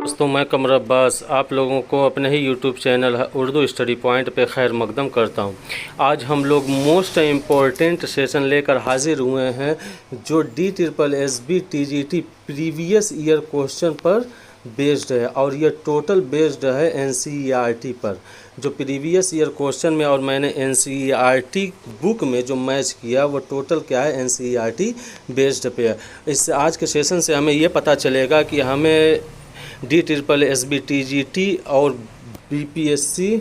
दोस्तों, मैं कमर अब्बास आप लोगों को अपने ही YouTube channel Urdu study point पे खैर मकदम करता हूँ। आज हम लोग मोस्ट इम्पॉर्टेंट सेशन लेकर हाजिर हुए हैं जो DSSB-TGT प्रीवियस ईयर क्वेश्चन पर बेस्ड है और ये टोटल बेस्ड है NCERT पर। जो प्रीवियस ईयर क्वेश्चन में और मैंने NCERT बुक में जो मैच किया वो टोटल क्या है, NCERT बेस्ड पे है। इससे आज के सेशन से हमें ये पता चलेगा कि हमें DSSB-TGT और BPSC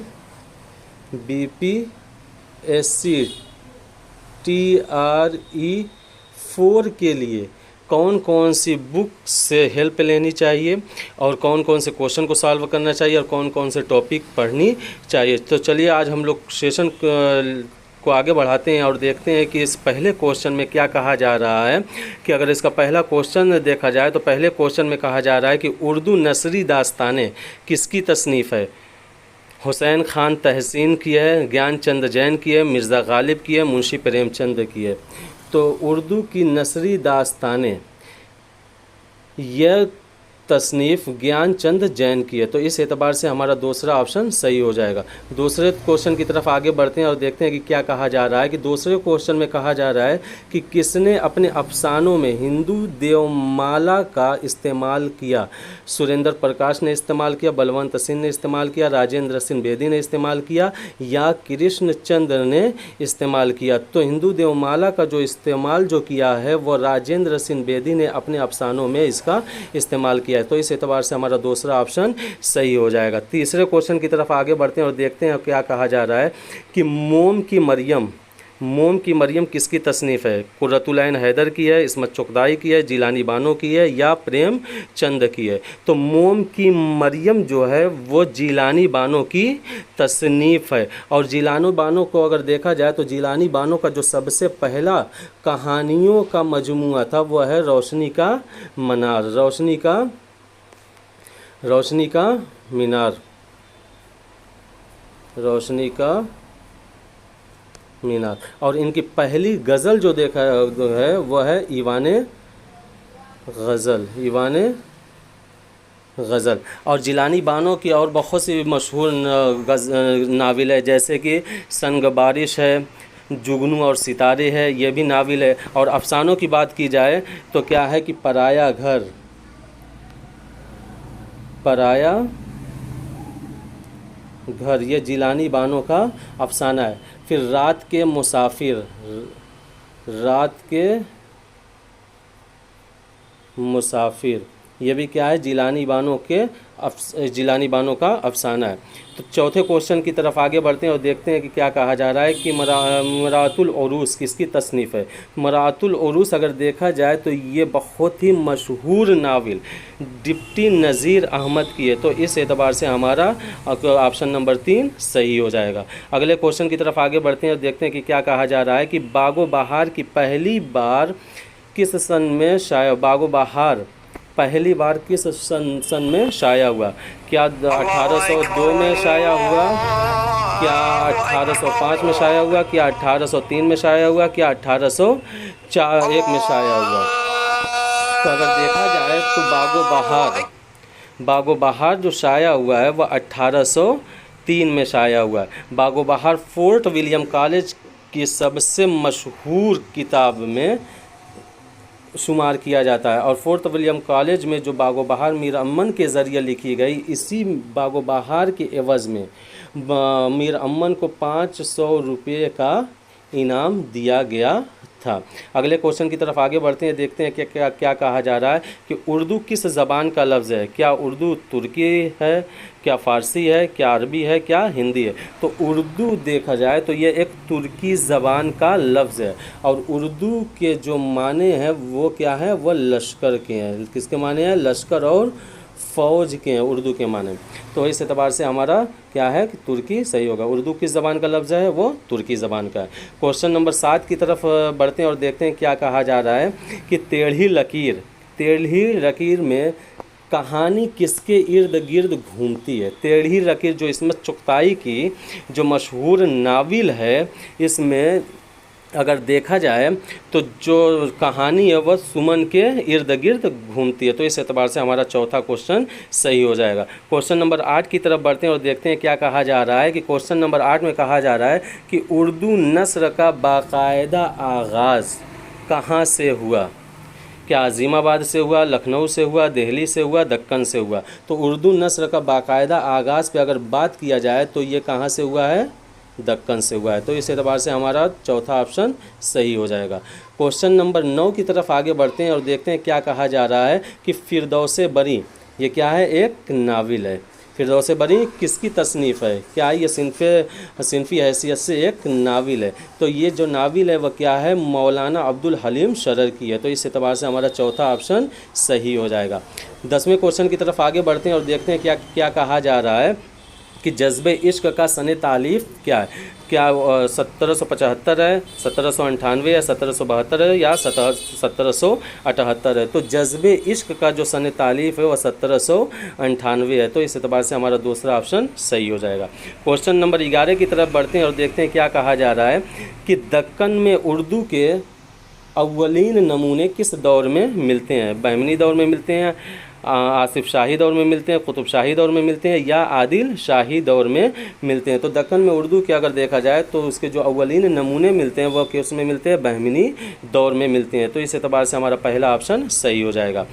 TRE4 के लिए कौन कौन सी बुक से हेल्प लेनी चाहिए और कौन कौन से क्वेश्चन को सॉल्व करना चाहिए और कौन कौन से टॉपिक पढ़नी चाहिए। तो चलिए आज हम लोग सेशन को आगे बढ़ाते हैं और देखते हैं कि इस पहले क्वेश्चन में क्या कहा जा रहा है। कि अगर इसका पहला क्वेश्चन देखा जाए तो पहले क्वेश्चन में कहा जा रहा है कि उर्दू नसरी दास्तानें किसकी तसनीफ़ है। हुसैन खान तहसीन की है, ज्ञानचंद जैन की है, मिर्ज़ा गालिब की है, मुंशी प्रेमचंद की है। तो उर्दू की नसरी दास्तानें यह तसनीफ़ ज्ञानचंद जैन की है। तो इस एतबार से हमारा दूसरा ऑप्शन सही हो जाएगा। दूसरे क्वेश्चन की तरफ आगे बढ़ते हैं और देखते हैं कि क्या कहा जा रहा है। कि दूसरे क्वेश्चन में कहा जा रहा है कि किसने अपने अफसानों में हिंदू देवमाला का इस्तेमाल किया। सुरेंद्र प्रकाश ने इस्तेमाल किया, बलवंत सिंह ने इस्तेमाल किया, राजेंद्र सिंह बेदी ने इस्तेमाल किया या कृष्णचंद्र ने इस्तेमाल किया। तो हिंदू देवमाला का जो इस्तेमाल जो किया है वो राजेंद्र सिंह बेदी ने अपने अफसानों में इसका इस्तेमाल किया है। तो इस एतबार से हमारा दूसरा ऑप्शन सही हो जाएगा। तीसरे क्वेश्चन की तरफ आगे बढ़ते हैं और देखते हैं क्या कहा जा रहा है। कि मोम की मरियम किसकी तसनीफ़ है। कुर्रतुल ऐन हैदर की है, इस्मत चुगताई की है, जिलानी बानो की है या प्रेमचंद की है। तो मोम की मरियम जो है वो जिलानी बानो की तसनीफ़ है। और जिलानी बानो को अगर देखा जाए तो जिलानी बानो का जो सबसे पहला कहानियों का मजमुआ था वो है रोशनी का मीनार। रोशनी का मीनार। और इनकी पहली गज़ल जो देखा है वो है ईवाने गज़ल। और जिलानी बानो की और बहुत सी मशहूर नाविल है, जैसे कि संग बारिश है, जुगनू और सितारे है, ये भी नाविल है। और अफसानों की बात की जाए तो क्या है कि पराया घर ये जिलानी बानो का अफसाना है। फिर रात के मुसाफिर ये भी क्या है, जिलानी बानो का अफसाना है। तो चौथे क्वेश्चन की तरफ आगे बढ़ते हैं और देखते हैं कि क्या कहा जा रहा है। कि मरातुल उरूस किसकी तसनीफ़ है। मरातुल उरूस अगर देखा जाए तो ये बहुत ही मशहूर नावल डिप्टी नज़ीर अहमद की है। तो इस एतबार से हमारा ऑप्शन नंबर 3 सही हो जाएगा। अगले क्वेश्चन की तरफ आगे बढ़ते हैं और देखते हैं कि क्या कहा जा रहा है। कि बागो बहार की पहली बार किस सन में शाया। बागो बहार पहली बार किस सन में शाया हुआ। क्या 1802 में शाया हुआ, क्या 1805 में शाया हुआ, क्या 1803 में शाया हुआ, क्या 1801 में शाया हुआ। तो अगर देखा जाए तो बागो बहार जो शाया हुआ है वह 1803 में शाया हुआ है। बागो बहार फोर्ट विलियम कॉलेज की सबसे मशहूर किताब में शुमार किया जाता है। और फोर्ट विलियम कॉलेज में जो बागो बहार मीर अमन के ज़रिए लिखी गई, इसी बागो बहार के एवज़ में मीर अमन को 500 रुपये का इनाम दिया गया था। अगले क्वेश्चन की तरफ आगे बढ़ते हैं, देखते हैं क्या कहा जा रहा है। कि उर्दू किस ज़बान का लफ्ज़ है। क्या उर्दू तुर्की है, क्या फ़ारसी है, क्या अरबी है, क्या हिंदी है। तो उर्दू देखा जाए तो ये एक तुर्की ज़बान का लफ्ज़ है। और उर्दू के जो माने हैं वो क्या है, वो लश्कर के हैं। किसके माने हैं, लश्कर और फ़ौज के हैं उर्दू के माने। तो इस एतबार से हमारा क्या है कि तुर्की सही होगा। उर्दू किस ज़बान का लफ्ज़ है, वो तुर्की ज़बान का है। क्वेश्चन नंबर 7 की तरफ बढ़ते हैं और देखते हैं क्या कहा जा रहा है। कि टेढ़ी लकीर में कहानी किसके इर्द गिर्द घूमती है। टेढ़ी लकीर जो इस्मत चुगताई की जो मशहूर नाविल है, इसमें अगर देखा जाए तो जो कहानी है वह सुमन के इर्द गिर्द घूमती है। तो इस एतबार से हमारा चौथा क्वेश्चन सही हो जाएगा। क्वेश्चन नंबर 8 की तरफ बढ़ते हैं और देखते हैं क्या कहा जा रहा है। कि क्वेश्चन नंबर 8 में कहा जा रहा है कि उर्दू नस्र का बाकायदा आगाज़ कहाँ से हुआ। क्या अजीमाबाद से हुआ, लखनऊ से हुआ, दिल्ली से हुआ, दक्कन से हुआ। तो उर्दू नस्र का बाकायदा आगाज़ पे अगर बात किया जाए तो ये कहाँ से हुआ है, दक्कन से हुआ है। तो इस एतबार से हमारा चौथा ऑप्शन सही हो जाएगा। क्वेश्चन नंबर 9 की तरफ आगे बढ़ते हैं और देखते हैं क्या कहा जा रहा है। कि फिरदौसे बरी ये क्या है, एक नाविल है। फिरदौसे बरी किसकी तसनीफ़ है, क्या ये सिनफ़ी हैसियत से एक नाविल है। तो ये जो नाविल है वह क्या है, मौलाना अब्दुल हलीम शरर की है। तो इस एतबार से हमारा चौथा ऑप्शन सही हो जाएगा। 10वें क्वेश्चन की तरफ आगे बढ़ते हैं और देखते हैं क्या क्या कहा जा रहा है। कि जज्बे इश्क का सन तालीफ़ क्या है। क्या 1775 है, 1798 है, 1772 है या 1778 है। तो जज्बे इश्क का जो सन तालीफ़ है वह 1798 है। तो इस एतबार से हमारा दूसरा ऑप्शन सही हो जाएगा। क्वेश्चन नंबर 11 की तरफ बढ़ते हैं और देखते हैं क्या कहा जा रहा है। कि दक्कन में उर्दू के अव्वलीन नमूने किस दौर में मिलते हैं। बहमनी दौर में मिलते हैं, आसिफ शाही दौर में मिलते हैं, कुतुब शाही दौर में मिलते हैं या आदिल शाही दौर में मिलते हैं। तो दक्कन में उर्दू के अगर देखा जाए तो उसके जो अव्वलीन नमूने मिलते हैं वह किस में मिलते हैं, बहमनी दौर में मिलते हैं। तो इस एतबार से हमारा पहला ऑप्शन सही हो जाएगा।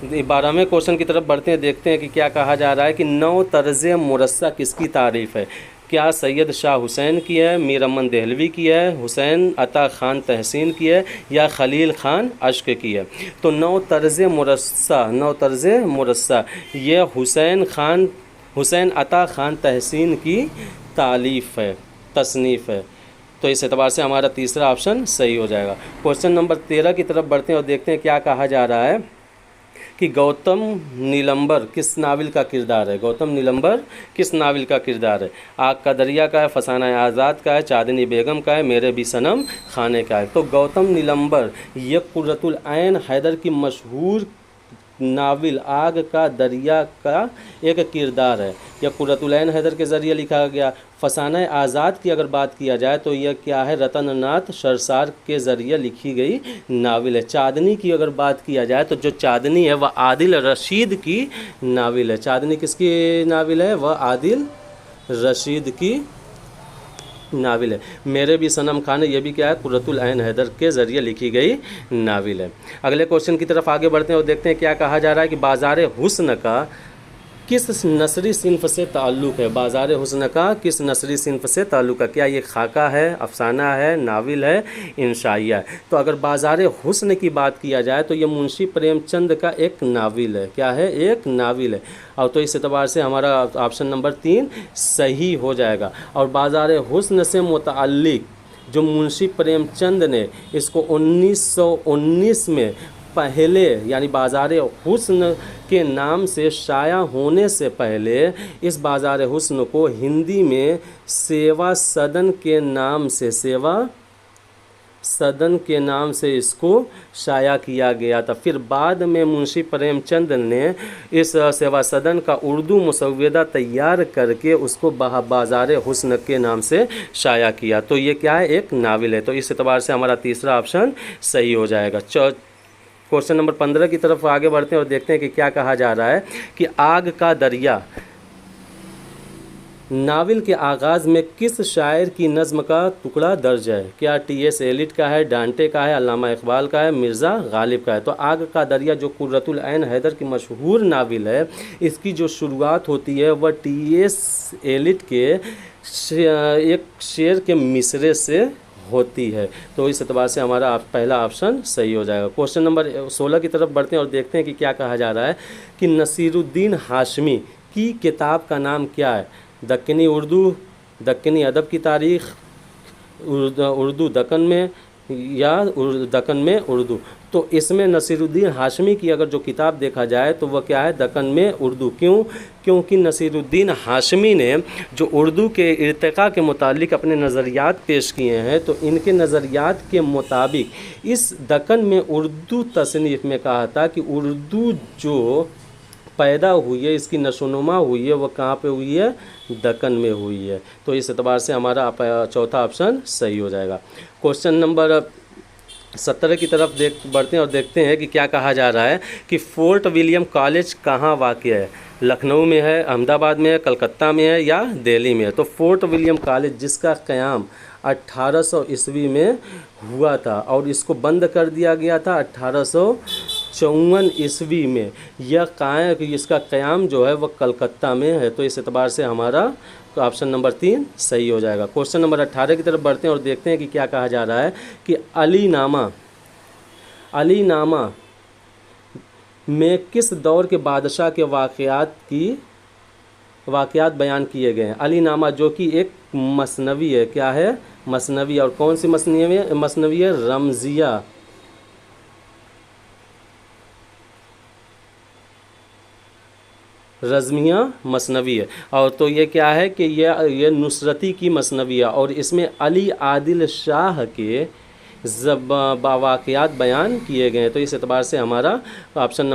12वें क्वेश्चन की तरफ बढ़ते हैं, देखते हैं कि क्या कहा जा रहा है। कि नौ तर्ज़ मुरस्सा किसकी तारीफ़ है। क्या सैयद शाह हुसैन की है, मीर अमन देहलवी की है, हुसैन अता ख़ान तहसीन की है या खलील ख़ान अश्क की है। तो नौ तर्ज़ मुरस्सा ये हुसैन अता ख़ान तहसीन की तालीफ़ है, तसनीफ़ है। तो इस एतबार से हमारा तीसरा ऑप्शन सही हो जाएगा। क्वेश्चन नंबर 13 की तरफ बढ़ते हैं और देखते हैं क्या कहा जा रहा है। कि गौतम नीलंबर किस नाविल का किरदार है। गौतम नीलंबर किस नाविल का किरदार है। आग का दरिया का है, फसाना आज़ाद का है, चांदनी बेगम का है, मेरे भी सनम खाने का है। तो गौतम नीलंबर ये कुर्रतुल ऐन हैदर की मशहूर नाविल आग का दरिया का एक किरदार है। यह कुर्रतुल ऐन हैदर के ज़रिए लिखा गया। फसाना आज़ाद की अगर बात किया जाए तो यह क्या है, रतन नाथ सरसार के ज़रिए लिखी गई नाविल है। चांदनी की अगर बात किया जाए तो जो चांदनी है वह आदिल रशीद की नाविल है। चांदनी किसकी नाविल है, वह आदिल रशीद की नाविल है। मेरे भी सनम खाने ये भी क्या है, कुर्रतुल ऐन हैदर के ज़रिए लिखी गई नाविल है। अगले क्वेश्चन की तरफ आगे बढ़ते हैं और देखते हैं क्या कहा जा रहा है। कि बाज़ार हुस्न का किस नसरी सिन्फ से ताल्लुक़ है। बाज़ार हुस्न का किस नसरी सिन्फ से ताल्लुक़ है। क्या ये खाका है, अफसाना है, नाविल है, इंशाइया है। तो अगर बाज़ार हुस्न की बात किया जाए तो ये मुंशी प्रेमचंद का एक नाविल है। क्या है, एक नाविल है। और तो इस एतबार से हमारा ऑप्शन नंबर 3 सही हो जाएगा। और बाज़ार हुस्न से मुतअल्लिक़ जो मुंशी प्रेमचंद ने इसको 1919 में पहले यानी बाज़ार हुस्न के नाम से शाया होने से पहले इस बाज़ार हुस्न को हिंदी में सेवा सदन के नाम से इसको शाया किया गया था। फिर बाद में मुंशी प्रेमचंद ने इस सेवा सदन का उर्दू मुसव्वदा तैयार करके उसको बाज़ार हुस्न के नाम से शाया किया। तो ये क्या है, एक नाविल है। तो इस एतबार से हमारा तीसरा ऑप्शन सही हो जाएगा। क्वेश्चन नंबर 15 की तरफ आगे बढ़ते हैं और देखते हैं कि क्या कहा जा रहा है। कि आग का दरिया नाविल के आगाज़ में किस शायर की नज़्म का टुकड़ा दर्ज है। क्या टी.एस. एलिट का है, डांटे का है, अल्लामा इकबाल का है, मिर्ज़ा गालिब का है। तो आग का दरिया जो कुर्रतुल ऐन हैदर की मशहूर नाविल है, इसकी जो शुरुआत होती है वह टी.एस. एलिट के एक शेर के मिसरे से होती है। तो इस एतबार से हमारा पहला ऑप्शन सही हो जाएगा। क्वेश्चन नंबर 16 की तरफ बढ़ते हैं और देखते हैं कि क्या कहा जा रहा है। कि नसीरुद्दीन हाशमी की किताब का नाम क्या है। दक्कनी उर्दू, दक्कनी अदब की तारीख़, उर्दू दक्कन में या दक्कन में उर्दू। तो इसमें नसीरुद्दीन हाशमी की अगर जो किताब देखा जाए तो वह क्या है, दक्कन में उर्दू। क्यों? क्योंकि नसीरुद्दीन हाशमी ने जो उर्दू के इर्तिक़ा के मुतालिक अपने नज़रियात पेश किए हैं, तो इनके नज़रियात के मुताबिक इस दक्कन में उर्दू तसनीफ़ में कहा था कि उर्दू जो पैदा हुई है, इसकी नशोनुमा हुई है, वह कहाँ पे हुई है? दक्कन में हुई है। तो इस एतबार से हमारा चौथा ऑप्शन सही हो जाएगा। क्वेश्चन नंबर 17 की तरफ बढ़ते हैं और देखते हैं कि क्या कहा जा रहा है कि फोर्ट विलियम कॉलेज कहाँ वाक़ है? लखनऊ में है, अहमदाबाद में है, कलकत्ता में है या दिल्ली में है? तो फोर्ट विलियम कॉलेज जिसका क़याम 1800 ईस्वी में हुआ था और इसको बंद कर दिया गया था 1854 ईस्वी में, इसका क़याम जो है वह कलकत्ता में है। तो इस एतबार से हमारा तो ऑप्शन नंबर 3 सही हो जाएगा। क्वेश्चन नंबर 18 की तरफ बढ़ते हैं और देखते हैं कि क्या कहा जा रहा है कि अली नामा में किस दौर के बादशाह के वाक़यात बयान किए गए हैं? अली नामा जो कि एक मसनवी है, क्या है? मसनवी। और कौन सी मसनवी है? रमज़िया। रज़मिया मसनवी है। और तो ये क्या है कि ये नुसरती की मसनवी है और इसमें अली आदिल शाह के वाक़यात बयान किए गए हैं। तो इस एतबार से हमारा ऑप्शन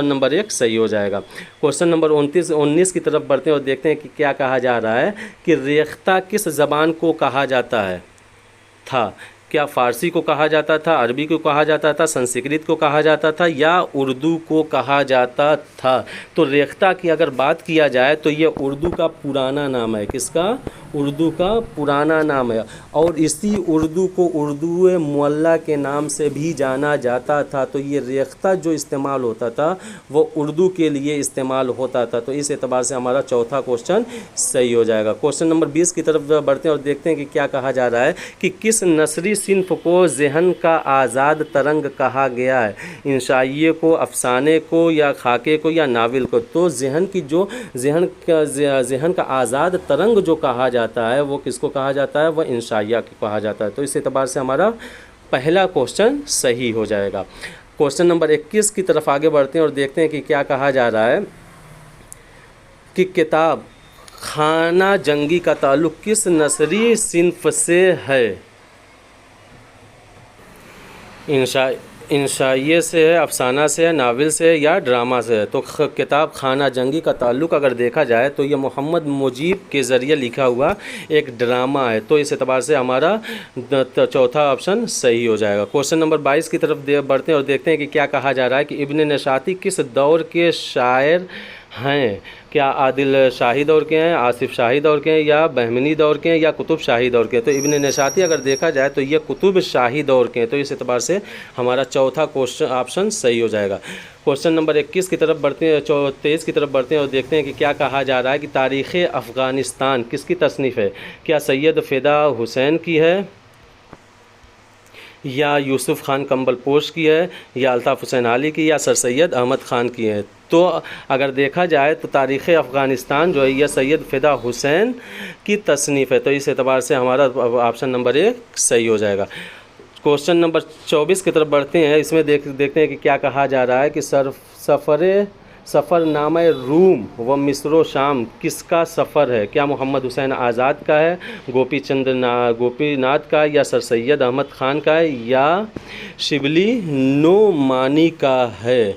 नंबर 1 सही हो जाएगा। क्वेश्चन नंबर 19 की तरफ बढ़ते हैं और देखते हैं कि क्या कहा जा रहा है कि रेख्ता किस ज़बान को कहा जाता था? क्या फ़ारसी को कहा जाता था, अरबी को कहा जाता था, संस्कृत को कहा जाता था या उर्दू को कहा जाता था? तो रेख्ता की अगर बात किया जाए तो ये उर्दू का पुराना नाम है। किसका? उर्दू का पुराना नाम है और इसी उर्दू को उर्दू मुअल्ला के नाम से भी जाना जाता था। तो ये रेख्ता जो इस्तेमाल होता था वो उर्दू के लिए इस्तेमाल होता था। तो इस एतबार से हमारा चौथा क्वेश्चन सही हो जाएगा। क्वेश्चन नंबर 20 की तरफ बढ़ते हैं और देखते हैं कि क्या कहा जा रहा है कि किस नसरी सिन्फ को ज़हन का आज़ाद तरंग कहा गया है? इंशाइये को, अफसाने को या खाके को या नावल को? तो ज़हन का आज़ाद तरंग जो कहा जाता है वो किसको कहा जाता है? वह इंशाइया को कहा जाता है। तो इस एतबार से हमारा पहला क्वेश्चन सही हो जाएगा। क्वेश्चन नंबर 21 की तरफ आगे बढ़ते हैं और देखते हैं कि क्या कहा जा रहा है कि किताब खाना जंगी का ताल्लुक़ किस नसरी सिन्फ से है? इंशाइये से है, अफसाना से है, नावल से है या ड्रामा से है? तो किताब खाना जंगी का ताल्लुक़ अगर देखा जाए तो ये मोहम्मद मुजीब के ज़रिए लिखा हुआ एक ड्रामा है। तो इस एतबार से हमारा चौथा ऑप्शन सही हो जाएगा। क्वेश्चन नंबर 22 की तरफ बढ़ते हैं और देखते हैं कि क्या कहा जा रहा है कि इब्न नशाती किस दौर के शायर हैं? क्या आदिल शाही दौर के हैं, आसिफ शाही दौर के हैं या बहमनी दौर के हैं या कुतुब शाही दौर के हैं? तो इब्न नशाती अगर देखा जाए तो ये कुतुब शाही दौर के हैं। तो इस एतबार से हमारा चौथा क्वेश्चन ऑप्शन सही हो जाएगा। क्वेश्चन नंबर 21 की तरफ बढ़ते हैं 23 की तरफ बढ़ते हैं और देखते हैं कि क्या कहा जा रहा है कि तारीख़ अफ़गानिस्तान किसकी तसनीफ़ है? क्या सैयद फ़िदा हुसैन की है या यूसुफ़ खान कंबलपोश की है या अल्ताफ़ हुसैन आली की या सर सैयद अहमद ख़ान की है? तो अगर देखा जाए तो तारीख़ अफ़गानिस्तान जो है यह सैयद फ़िदा हुसैन की तसनीफ़ है। तो इस एतबार से हमारा ऑप्शन नंबर 1 सही हो जाएगा। क्वेश्चन नंबर 24 की तरफ बढ़ते हैं। इसमें देखते हैं कि क्या कहा जा रहा है कि सफ़रनामा रूम व मिस्र शाम किसका सफ़र है? क्या मोहम्मद हुसैन आज़ाद का है, गोपीनाथ का या सर सैयद अहमद ख़ान का है या शिबली नोमानी का है?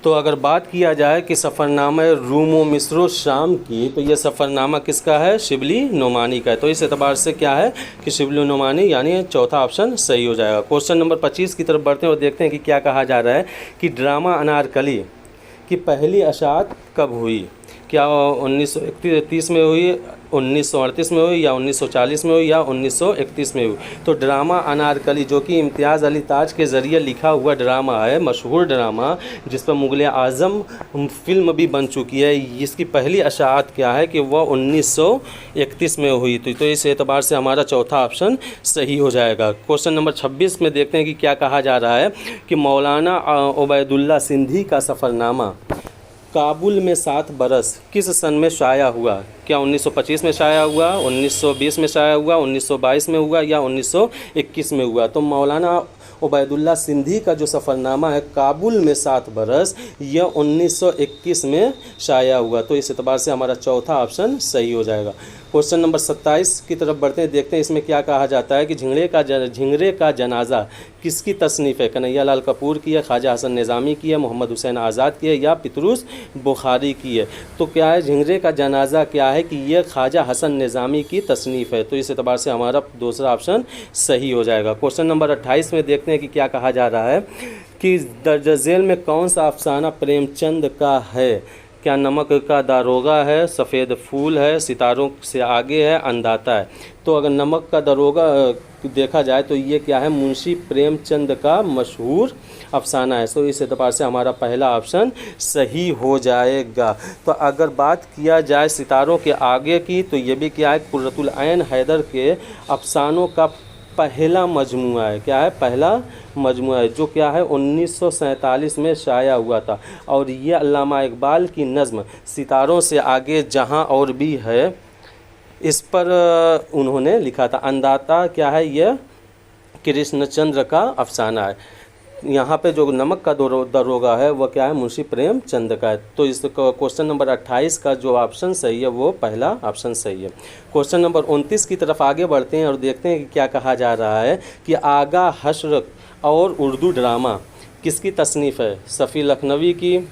तो अगर बात किया जाए कि सफ़रनामा रूम व मिस्र शाम की, तो यह सफ़रनामा किसका है? शिबली नोमानी का है। तो इस एतबार से क्या है कि शिबली नोमानी यानी चौथा ऑप्शन सही हो जाएगा। क्वेश्चन नंबर 25 की तरफ बढ़ते हैं और देखते हैं कि क्या कहा जा रहा है कि ड्रामा अनारकली की पहली अशात कब हुई? क्या 1931 में हुई, 1938 में हुई या 1940 में हुई या 1931 में हुई? तो ड्रामा अनारकली जो कि इम्तियाज़ अली ताज के ज़रिए लिखा हुआ ड्रामा है, मशहूर ड्रामा जिस पर मुग़ल आज़म फ़िल्म भी बन चुकी है, इसकी पहली अशात क्या है कि वह 1931 में हुई थी। तो इस एतबार से हमारा चौथा ऑप्शन सही हो जाएगा। क्वेश्चन नंबर 26 में देखते हैं कि क्या कहा जा रहा है कि मौलाना उबैदुल्ला सिंधी का सफ़रनामा काबुल में 7 बरस किस सन में शाया हुआ? क्या 1925 में शाया हुआ, 1920 में शाया हुआ, 1922 में हुआ या 1921 में हुआ? तो मौलाना उबैदुल्ला सिंधी का जो सफ़रनामा है काबुल में 7 बरस, यह 1921 में शाया हुआ। तो इस एतबार से हमारा चौथा ऑप्शन सही हो जाएगा। क्वेश्चन नंबर 27 की तरफ बढ़ते हैं, देखते हैं इसमें क्या कहा जाता है कि झिंगरे का जनाजा किसकी तसनीफ़ है? कन्हैया लाल कपूर की है, ख्वाजा हसन निज़ामी की है, मोहम्मद हुसैन आज़ाद की है या पितरुस बुखारी की है? तो क्या है, झिंगरे का जनाजा क्या है कि ये ख्वाजा हसन निज़ामी की तसनीफ़ है। तो इस एतबार से हमारा दूसरा ऑप्शन सही हो जाएगा। क्वेश्चन नंबर 28 में देखते हैं कि क्या कहा जा रहा है कि दर्ज झेल में कौन सा अफसाना प्रेमचंद का है? क्या नमक का दारोगा है, सफ़ेद फूल है, सितारों से आगे है, अंदाता है? तो अगर नमक का दारोगा देखा जाए तो ये क्या है, मुंशी प्रेमचंद का मशहूर अफसाना है। तो इस एतबार से हमारा पहला ऑप्शन सही हो जाएगा। तो अगर बात किया जाए सितारों के आगे की, तो ये भी क्या है, कुर्रतुल ऐन हैदर के अफसानों का पहला मजमुआ है। क्या है, पहला मजमुआ है, जो क्या है 1947 में शाया हुआ था। और ये अल्लामा इकबाल की नज़्म सितारों से आगे जहां और भी है, इस पर उन्होंने लिखा था। अंदाता क्या है, यह कृष्णचंद्र का अफसाना है। यहाँ पे जो नमक का दरोगा है वह क्या है, मुंशी प्रेमचंद का है। तो इस क्वेश्चन नंबर 28 का जो ऑप्शन सही है वो पहला ऑप्शन सही है। क्वेश्चन नंबर 29 की तरफ आगे बढ़ते हैं और देखते हैं कि क्या कहा जा रहा है कि आगा हश्र और उर्दू ड्रामा किसकी तसनीफ़ है? सफ़ी लखनवी की,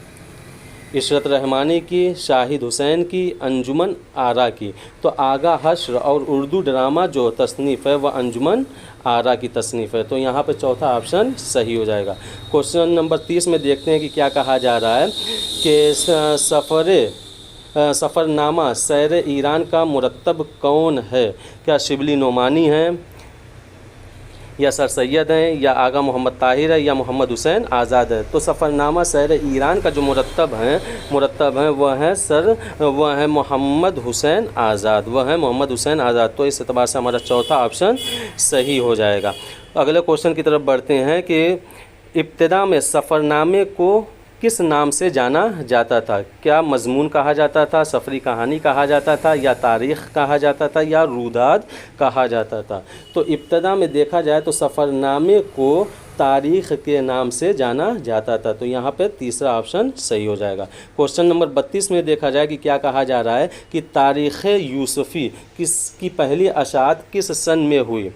इशरत रहमानी की, शाहिद हुसैन की, अंजुमन आरा की? तो आगा हश्र और उर्दू ड्रामा जो तसनीफ़ है वह अंजुमन आरा की तसनीफ़ है। तो यहाँ पे चौथा ऑप्शन सही हो जाएगा। क्वेश्चन नंबर 30 में देखते हैं कि क्या कहा जा रहा है कि सफ़रनामा सैर ईरान का मुरत्तब कौन है? क्या शिबली नोमानी है, या सर सैयद हैं, या आगा मोहम्मद ताहिर है, या मोहम्मद हुसैन आज़ाद है? तो सफ़रनामा सैर ईरान का जो मुरत्तब हैं वह है मोहम्मद हुसैन आज़ाद, वह है मोहम्मद हुसैन आज़ाद। तो इस एतबार से हमारा चौथा ऑप्शन सही हो जाएगा। अगले क्वेश्चन की तरफ बढ़ते हैं कि इब्तिदा में सफ़रनामे को किस नाम से जाना जाता था? क्या मजमून कहा जाता था, सफ़री कहानी कहा जाता था, या तारीख़ कहा जाता था, या रूदाद कहा जाता था? तो इब्तिदा में देखा जाए तो सफ़रनामे को तारीख़ के नाम से जाना जाता था। तो यहाँ पे तीसरा ऑप्शन सही हो जाएगा। क्वेश्चन नंबर 32 में देखा जाए कि क्या कहा जा रहा है कि तारीख़ यूसुफ़ी किसकी पहली अशात किस सन में हुई?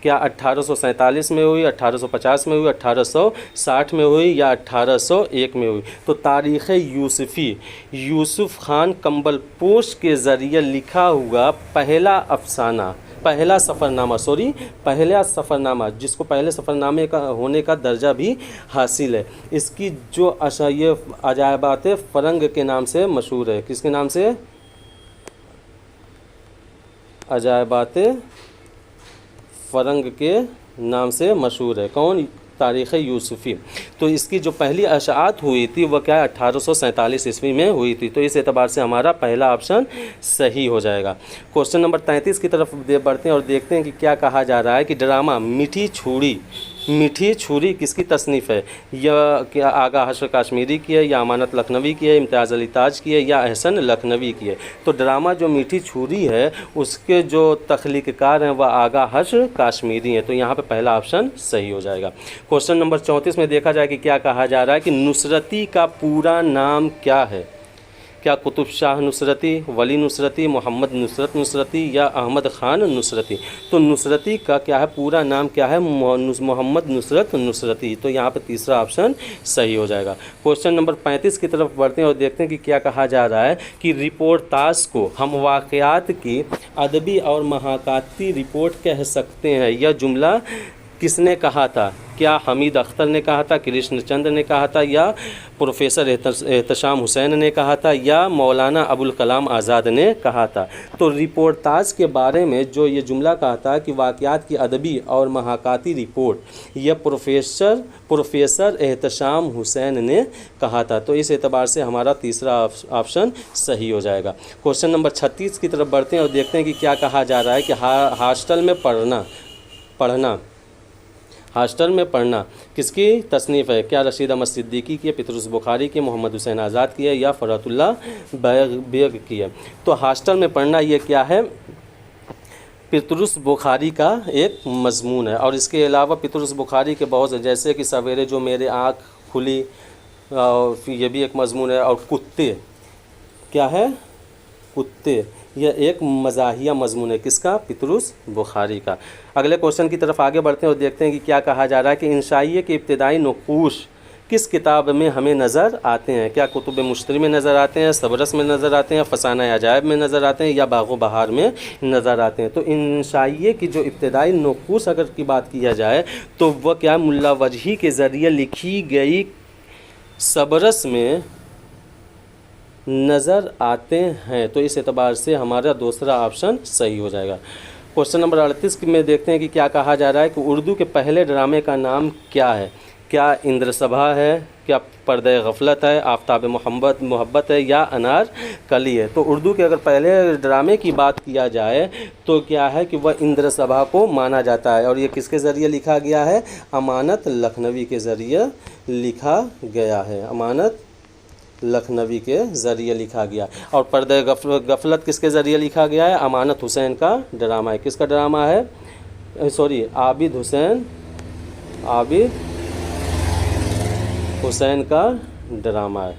क्या 1847 में हुई, 1850 में हुई, 1860 में हुई, या 1801 में हुई? तो तारीख़ यूसुफ़ी यूसुफ़ खान कंबलपोश के ज़रिए लिखा हुआ पहला सफ़रनामा जिसको पहले सफ़रनामे का होने का दर्जा भी हासिल है। इसकी जो ये अजायबात फ़रंग के नाम से मशहूर है। किसके नाम से? अजायबात फ़रंग के नाम से मशहूर है। कौन? तारीख़ यूसुफ़ी। तो इसकी जो पहली अशात हुई थी वह क्या है, 1847 ईस्वी में हुई थी। तो इस एतबार से हमारा पहला ऑप्शन सही हो जाएगा। क्वेश्चन नंबर 33 की तरफ बढ़ते हैं और देखते हैं कि क्या कहा जा रहा है कि ड्रामा मीठी छुरी किसकी तसनीफ़ है? यह क्या आगा हश्र काश्मीरी की है, या अमानत लखनवी की है, इम्तियाज़ अली ताज की है, या एहसन लखनवी की है? तो ड्रामा जो मीठी छुरी है उसके जो तख्लीक़कार हैं वह आगा हश्र काश्मीरी हैं। तो यहाँ पे पहला ऑप्शन सही हो जाएगा। क्वेश्चन नंबर 34 में देखा जाए कि क्या कहा जा रहा है कि नुसरती का पूरा नाम क्या है? क्या कुतुब शाह नुसरती, वली नुसरती, मोहम्मद नुसरती, या अहमद ख़ान नुसरती? तो नुसरती का क्या है, पूरा नाम क्या है? मोहम्मद नुसरती। तो यहाँ पर तीसरा ऑप्शन सही हो जाएगा। क्वेश्चन नंबर 35 की तरफ बढ़ते हैं और देखते हैं कि क्या कहा जा रहा है कि रिपोर्टाज को हम वाक़यात की अदबी और महाकाती रिपोर्ट कह सकते हैं। यह जुमला किसने कहा था? क्या हमीद अख्तर ने कहा था, कृष्णचंद्र ने कहा था, या प्रोफेसर एहतशाम हुसैन ने कहा था, या मौलाना अबुल कलाम आज़ाद ने कहा था? तो रिपोर्टाज के बारे में जो ये जुमला कहा था कि वाक़यात की अदबी और महाकाती रिपोर्ट, यह प्रोफेसर एहतशाम हुसैन ने कहा था। तो इस एतबार से हमारा तीसरा ऑप्शन सही हो जाएगा। क्वेश्चन नंबर 36 की तरफ बढ़ते हैं और देखते हैं कि क्या कहा जा रहा है कि हॉस्टल में पढ़ना किसकी तसनीफ़ है? क्या रशीद अहमद सिद्दीकी की है, पितरुस बुखारी की है, मोहम्मद हुसैन आज़ाद की है, या फ़रहतुल्लाह बेग की है? तो हॉस्टल में पढ़ना ये क्या है, पितरुस बुखारी का एक मज़मून है। और इसके अलावा पितरुस बुखारी के बहुत से, जैसे कि सवेरे जो मेरे आँख खुली, ये भी एक मज़मून है। और कुत्ते क्या है, कुत्ते, यह एक मज़ाहिया मज़मून है किसका? पितरुस बुखारी का। अगले क्वेश्चन की तरफ आगे बढ़ते हैं और देखते हैं कि क्या कहा जा रहा है कि इंशाइये के इब्तिदाई नक़ूश किस किताब में हमें नज़र आते हैं? क्या कुतुब मुश्तरी में नज़र आते हैं, सबरस में नज़र आते हैं, फसाना अजायब में नज़र आते हैं, या बागो बहार में नज़र आते हैं? तो इंशाइये की जो इब्तिदाई नक़ूश अगर की बात किया जाए तो वह क्या मुल्ला वजही के ज़रिए लिखी गई सबरस में नज़र आते हैं। तो इस एतबार से हमारा दूसरा ऑप्शन सही हो जाएगा। क्वेश्चन नंबर 38 में देखते हैं कि क्या कहा जा रहा है कि उर्दू के पहले ड्रामे का नाम क्या है? क्या इंद्र सभा है, क्या पर्दे गफलत है, आफ्ताब मोहब्बत है, या अनार कली है? तो उर्दू के अगर पहले ड्रामे की बात किया जाए तो क्या है कि वह इंद्र सभा को माना जाता है, और ये किसके ज़रिए लिखा गया है? अमानत लखनवी के ज़रिए लिखा गया है। अमानत लखनवी के ज़रिए लिखा गया। और पर्दे गफलत किसके ज़रिए लिखा गया है? अमानत हुसैन का ड्रामा है। किसका ड्रामा है? आबिद हुसैन का ड्रामा है।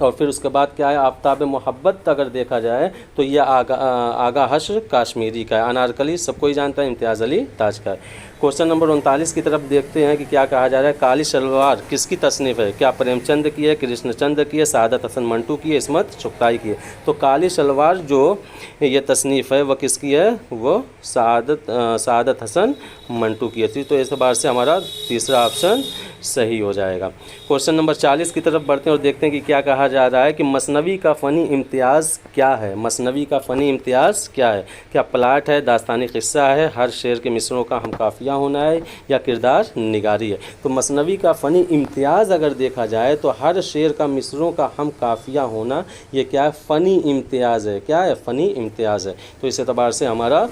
और फिर उसके बाद क्या है? आफ्ताब मोहब्बत अगर देखा जाए तो यह आगा हश्र काश्मीरी का है। अनारकली सबको ही जानता है, इम्तियाज़ अली ताज का है। क्वेश्चन नंबर 39 की तरफ देखते हैं कि क्या कहा जा रहा है? काली सलवार किसकी तसनीफ़ है? क्या प्रेमचंद की है, कृष्णचंद्र की है, सादत हसन मंटू की है, इस्मत चुगताई की है? तो काली सलवार जो ये तसनीफ़ है वह किसकी है? वो सादत हसन मंटू की है। तो इस बार से हमारा तीसरा ऑप्शन सही हो जाएगा। क्वेश्चन नंबर 40 की तरफ बढ़ते हैं और देखते हैं कि क्या कहा जा रहा है कि मसनवी का फ़नी इम्तियाज़ क्या है? मसनवी का फ़नी इम्तियाज़ क्या है? क्या प्लाट है, दास्तानी क़िस्सा है, हर शेर के मिसरों का हम काफ़िया होना है, या किरदार निगारी है? तो मसनवी का फ़नी इम्तियाज़ अगर देखा जाए तो हर शेर का मिसरों का हम काफ़िया होना, ये क्या है? फ़नी इम्तियाज़ है। क्या है? फ़नी इम्तियाज़ है। तो इस एतबार से हमारा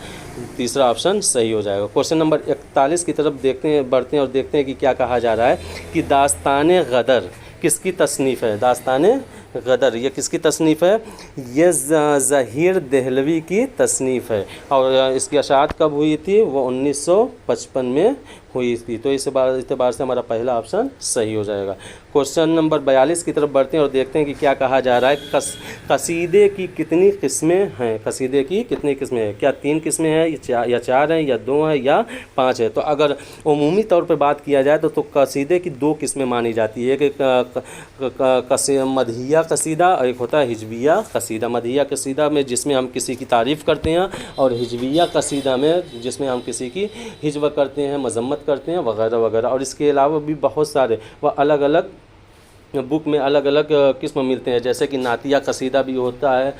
तीसरा ऑप्शन सही हो जाएगा। क्वेश्चन नंबर 41 की तरफ बढ़ते हैं और देखते हैं कि क्या कहा जा रहा है कि दास्ताने गदर किसकी तसनीफ़ है? दास्ताने गदर ये किसकी तसनीफ़ है? ये ज़हीर दहलवी की तसनीफ़ है। और इसकी अशात कब हुई थी? वो 1955 में हुई थी। तो इस बार से हमारा पहला ऑप्शन सही हो जाएगा। क्वेश्चन नंबर 42 की तरफ बढ़ते हैं और देखते हैं कि क्या कहा जा रहा है? कसीदे की कितनी किस्में हैं? कसीदे की कितनी किस्में हैं? क्या 3 किस्में हैं, या 4 हैं, या 2 हैं, या 5 है? तो अगर उमूमी तौर पर बात किया जाए तो कसीदे की 2 किस्में मानी जाती है। एक मदहिया कसीदा और एक होता है हिजविया कसीदा। मदहिया कसीदा में जिसमें हम किसी की तारीफ़ करते हैं, और हिजविया कसीदा में जिसमें हम किसी की हिजव करते हैं, मजम्मत करते हैं, वगैरह वगैरह। और इसके अलावा भी बहुत सारे वह अलग अलग बुक में अलग अलग किस्म मिलते हैं, जैसे कि नातिया कसीदा भी होता है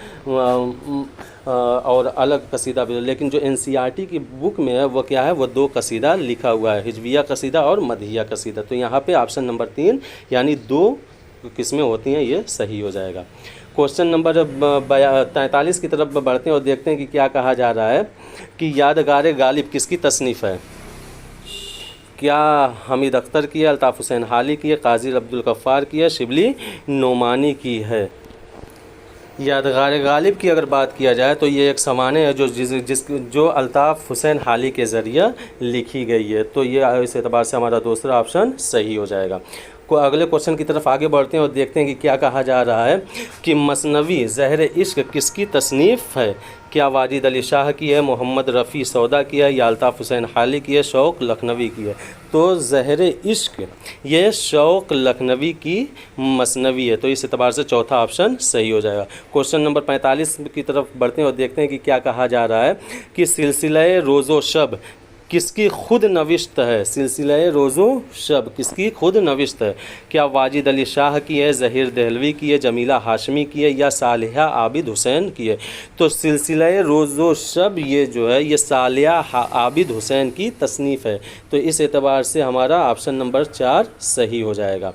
और अलग कसीदा भी। लेकिन जो NCERT की बुक में है वो क्या है? वो 2 कसीदा लिखा हुआ है, हिजविया कसीदा और मदहिया कसीदा। तो यहाँ पे ऑप्शन नंबर 3 यानी 2 किस्में होती हैं, ये सही हो जाएगा। क्वेश्चन नंबर 43 की तरफ बढ़ते हैं और देखते हैं कि क्या कहा जा रहा है कि यादगार गालिब किसकी तसनीफ़ है? क्या हमीद अख्तर की है, अल्ताफ़ हुसैन हाली की है, काजी अब्दुल गफ्फार की है, शिबली नोमानी की है? यादगार गालिब की अगर बात किया जाए तो ये एक समाने है जो अल्ताफ़ हुसैन हाली के ज़रिए लिखी गई है। तो ये इस एतबार से हमारा दूसरा ऑप्शन सही हो जाएगा। अगले क्वेश्चन की तरफ आगे बढ़ते हैं और देखते हैं कि क्या कहा जा रहा है कि मसनवी ज़हर इश्क किसकी तसनीफ़ है? क्या वाजिद अली शाह की है, मोहम्मद रफ़ी सौदा की है, या अल्ताफ़ हुसैन हाली की है, शौक़ लखनवी की है? तो ज़हर इश्क ये शौक़ लखनवी की मसनवी है। तो इस एतबार से चौथा ऑप्शन सही हो जाएगा। क्वेश्चन नंबर 45 की तरफ बढ़ते हैं और देखते हैं कि क्या कहा जा रहा है कि सिलसिला रोज़ो शब किसकी खुद नविश्त है? सिलसिला रोज़ो शब किसकी खुद नविश्त है? क्या वाजिद अली शाह की है, ज़हीर दहलवी की है, जमीला हाशमी की है, या सालिहा आबिद हुसैन की है? तो सिलसिला रोज़ो शब ये जो है ये सालिहा आबिद हुसैन की तसनीफ़ है। तो इस एतबार से हमारा ऑप्शन नंबर 4 सही हो जाएगा।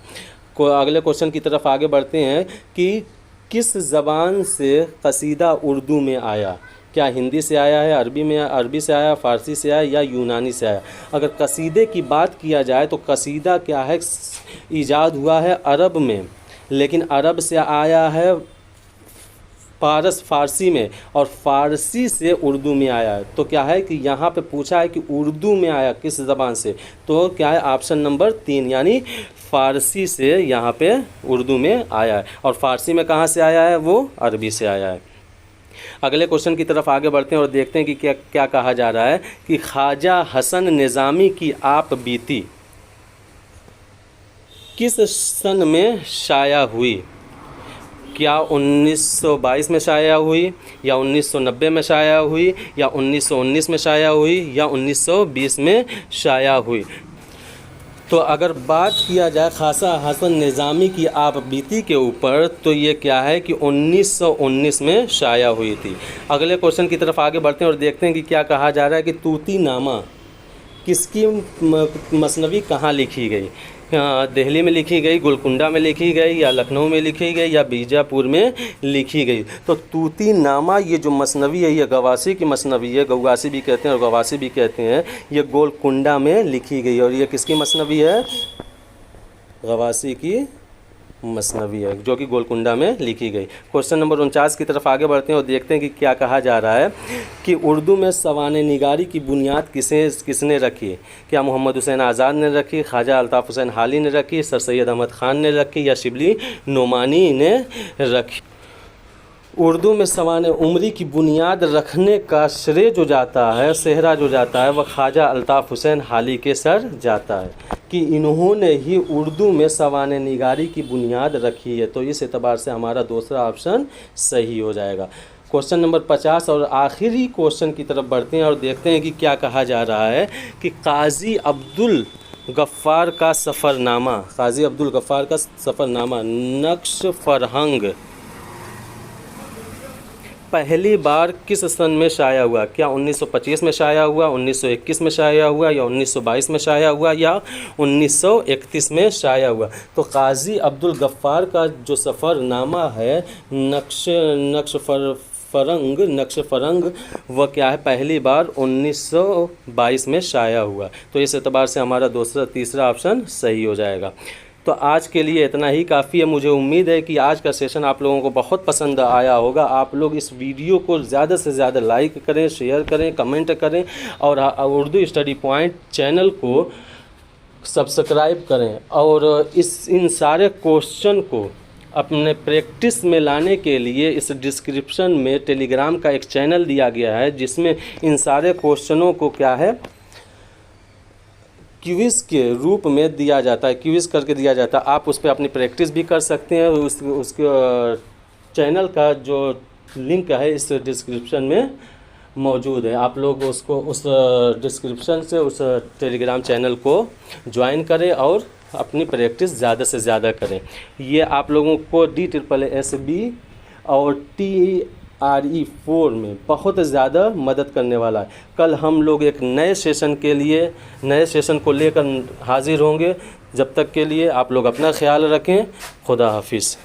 अगले क्वेश्चन की तरफ आगे बढ़ते हैं कि किस ज़बान से कसीदा उर्दू में आया? क्या हिंदी से आया है, अरबी से आया, फ़ारसी से आया, या यूनानी से आया? अगर कसीदे की बात किया जाए तो कसीदा क्या है? ईजाद हुआ है अरब में, लेकिन अरब से आया है फ़ारसी में, और फ़ारसी से उर्दू में आया है। तो क्या है कि यहाँ पे पूछा है कि उर्दू में आया किस ज़बान से? तो क्या है? ऑप्शन नंबर 3 यानी फ़ारसी से यहाँ पे उर्दू में आया है। और फ़ारसी में कहाँ से आया है? वो अरबी से आया है। अगले क्वेश्चन की तरफ आगे बढ़ते हैं और देखते हैं कि क्या क्या कहा जा रहा है कि ख्वाजा हसन निज़ामी की आप बीती किस सन में शाया हुई? क्या 1922 में शाया हुई, या 1990 में शाया हुई, या 1919 में शाया हुई, या 1920 में शाया हुई? तो अगर बात किया जाए ख्वाजा हसन निज़ामी की आप बीती के ऊपर, तो ये क्या है कि 1919 में शाया हुई थी। अगले क्वेश्चन की तरफ आगे बढ़ते हैं और देखते हैं कि क्या कहा जा रहा है कि तूती नामा किसकी मसनवी कहाँ लिखी गई? दिल्ली में लिखी गई, गोलकुंडा में लिखी गई, या लखनऊ में लिखी गई, या बीजापुर में लिखी गई? तो तूती नामा ये जो मसनवी है, ये गवासी की मसनवी है, गवासी भी कहते हैं और गवासी भी कहते हैं। ये गोलकुंडा में लिखी गई और ये किसकी मसनवी है? गवासी की मसनवी है, जो कि गोलकुंडा में लिखी गई। क्वेश्चन नंबर 49 की तरफ आगे बढ़ते हैं और देखते हैं कि क्या कहा जा रहा है कि उर्दू में सवाने निगारी की बुनियाद किसने रखी? क्या मोहम्मद हुसैन आज़ाद ने रखी, ख्वाजा अल्ताफ़ हुसैन हाली ने रखी, सर सैयद अहमद ख़ान ने रखी, या शिबली नोमानी ने रखी? उर्दू में सवाने उमरी की बुनियाद रखने का श्रेय जो जाता है, सेहरा जो जाता है, वह ख्वाजा अल्ताफ़ हुसैन हाली के सर जाता है कि इन्होंने ही उर्दू में सवाने निगारी की बुनियाद रखी है। तो इस एतबार से हमारा दूसरा ऑप्शन सही हो जाएगा। क्वेश्चन नंबर 50 और आखिरी क्वेश्चन की तरफ बढ़ते हैं और देखते हैं कि क्या कहा जा रहा है कि काजी अब्दुल गफ़्फ़ार का सफ़रनामा, काजी अब्दुल गफ़्फ़ार का सफ़रनामा नक्श फरहंग पहली बार किस सन में शाया हुआ? क्या 1925 में शाया हुआ, 1921 में शाया हुआ, या 1922 में शाया हुआ, या 1931 में शाया हुआ? तो काजी अब्दुल गफ़्फ़ार का जो सफ़रनामा है नक्श फरंग वह क्या है, पहली बार 1922 में शाया हुआ। तो इस एतबार से हमारा तीसरा ऑप्शन सही हो जाएगा। तो आज के लिए इतना ही काफ़ी है। मुझे उम्मीद है कि आज का सेशन आप लोगों को बहुत पसंद आया होगा। आप लोग इस वीडियो को ज़्यादा से ज़्यादा लाइक करें, शेयर करें, कमेंट करें और उर्दू स्टडी पॉइंट चैनल को सब्सक्राइब करें। और इन सारे क्वेश्चन को अपने प्रैक्टिस में लाने के लिए इस डिस्क्रिप्शन में टेलीग्राम का एक चैनल दिया गया है, जिसमें इन सारे क्वेश्चनों को क्या है क्विज़ के रूप में दिया जाता है, क्विज़ करके दिया जाता है। आप उस पर अपनी प्रैक्टिस भी कर सकते हैं। उसके चैनल का जो लिंक है इस डिस्क्रिप्शन में मौजूद है। आप लोग उसको उस डिस्क्रिप्शन से उस टेलीग्राम चैनल को ज्वाइन करें और अपनी प्रैक्टिस ज़्यादा से ज़्यादा करें। ये आप लोगों को DSSB और TRE4 में बहुत ज़्यादा मदद करने वाला है। कल हम लोग एक नए सेशन को लेकर हाजिर होंगे। जब तक के लिए आप लोग अपना ख्याल रखें। खुदा हाफिज़।